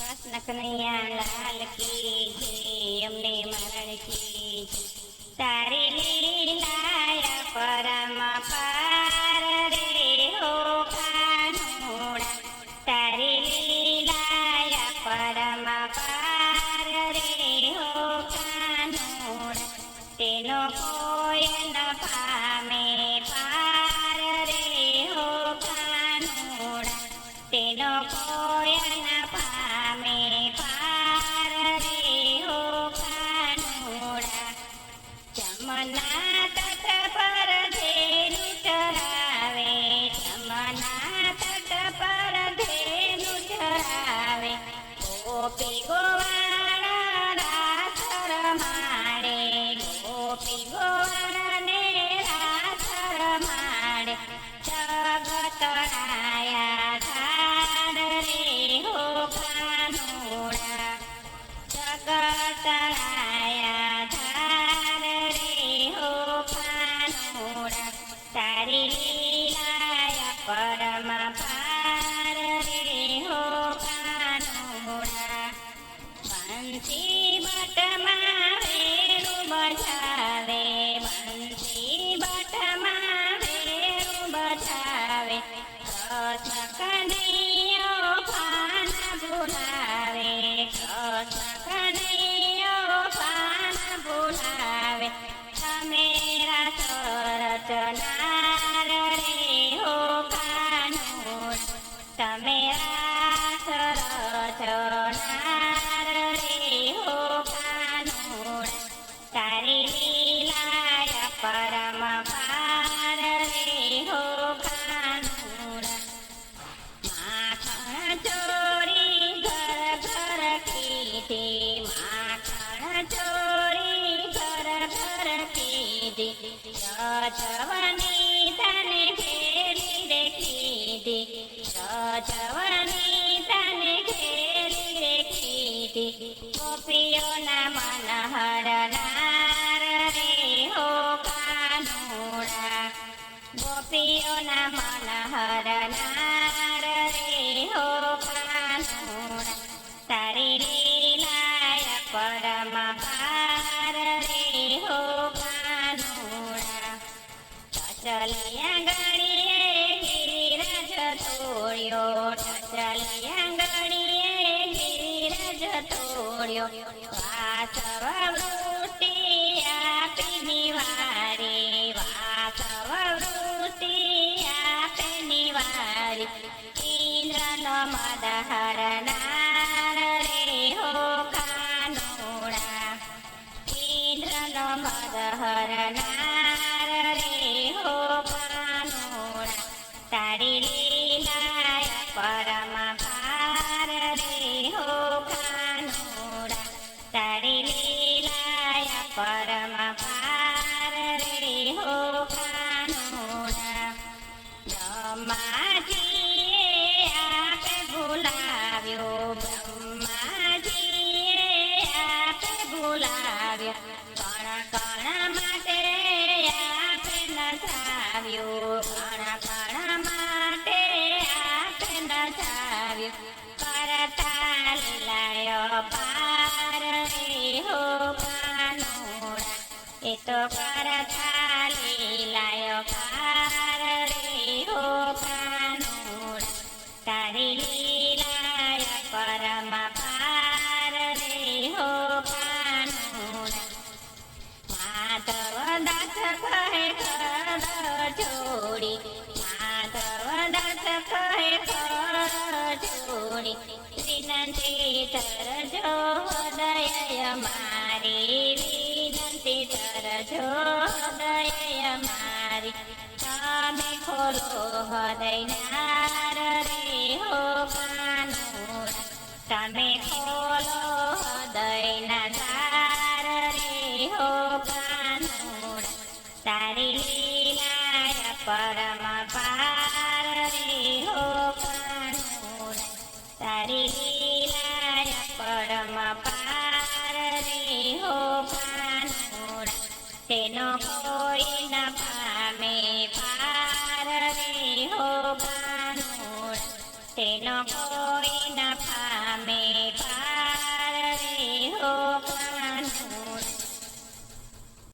કૃષ્ણ કનૈયા લાલ કી જય, અમને મરણ કી જય. તારી લીલાય પરમ પાર રે હો કાનુડા, તારી લીલાય પરમ પાર રે હો કાનુડા, તેનો કોઈ ન પામે પાર રે હો કાનુડા, તેનો કોઈ ન પામે પાર રે હો કાનુડા. જમના તટ પર ધેનુ ચરાવે, જમના તટ પર ધેનુ ચરાવે, ગોપી ગોવાળા રાસ રમાડે, ગોપી ગોવાળાને રાસ રમાડે. જગતરાયા ધાર રે હો કાનુડા, જગતરાયા ધાર રે હો કાનુડા, તારી લીલાય પરમ પાર રે હો કાનુડા. બંસી બટમાં વેણુ બજાવે, બંસી બટમાં વેણુ બજાવે, કૃષ્ણ કનૈયો પાન ભુલાવે, કૃષ્ણ કનૈયો પાન ભુલાવે. તમે રાસ રચનાર રે હો કાનુડા, તમે રાસ રચનાર રે હો કાનુડા, તારી લીલાય પરમ પાર રે હો કાનુડા. માખણ ચોરી ઘર ઘર કીધી, માખણ ચોરી ઘર ઘર કીધી, રજવની તને ઘેરી રે કીધી, રજવની તને ઘેરી રે કીધી. ગોપીઓના મન હરનાર રે હો કાનુડા, ગોપીઓના મન હરનાર રે હો કાનુડા, તારી લીલાય પરમ પાર રે હો કાનુડા. ટચલિયા ગળીએ ગિરિરાજ તોડ્યો, ટચલિયા ગળીએ ગિરિરાજ તોડ્યો, વાસવ વૃષ્ટિ આપી નિવારી, વાસવ વૃષ્ટિ આપે નિવારી. ઇન્દ્રનો મદ હરનાર રે હો કાનુડા, ઇન્દ્રનો મદ હરનાર રે હો કાનુડા, તારી લીલાય પરમ પાર રે હો કાનુડા, તારી લીલાય પરમ પાર રે હો કાનુડા. બ્રહ્માજીએ આપે ભૂલાવ્યો, બ્રહ્માજીએ આપે ભૂલાવ્યો, કણ કણ માટે આપે નચાવ્યો, કણ કણ માટે આપે નચાવ્યો. કરતા લીલાયો પાર રે હો કાનુડા, એ તો કરતા લીલાયો પાર રે હો કાનુડા, તારી લીલાય પરમ પાર રે હો કાનુડા. માધવ દાસ કહે કર જોડી, માધવ દાસ કહે કર જોડી, વિનંતી કરજો હૃદય મારી, વિનંતી કરજો હૃદય મારી. તમે ખોલો હૃદયનાર રે હો કાનુડા, તમે ખોલો હૃદયના દ્વાર રે હો કાનુડા, તારી લીલાય પરમ પાર રે હો કાનુડા, તારી લીલાય પરમ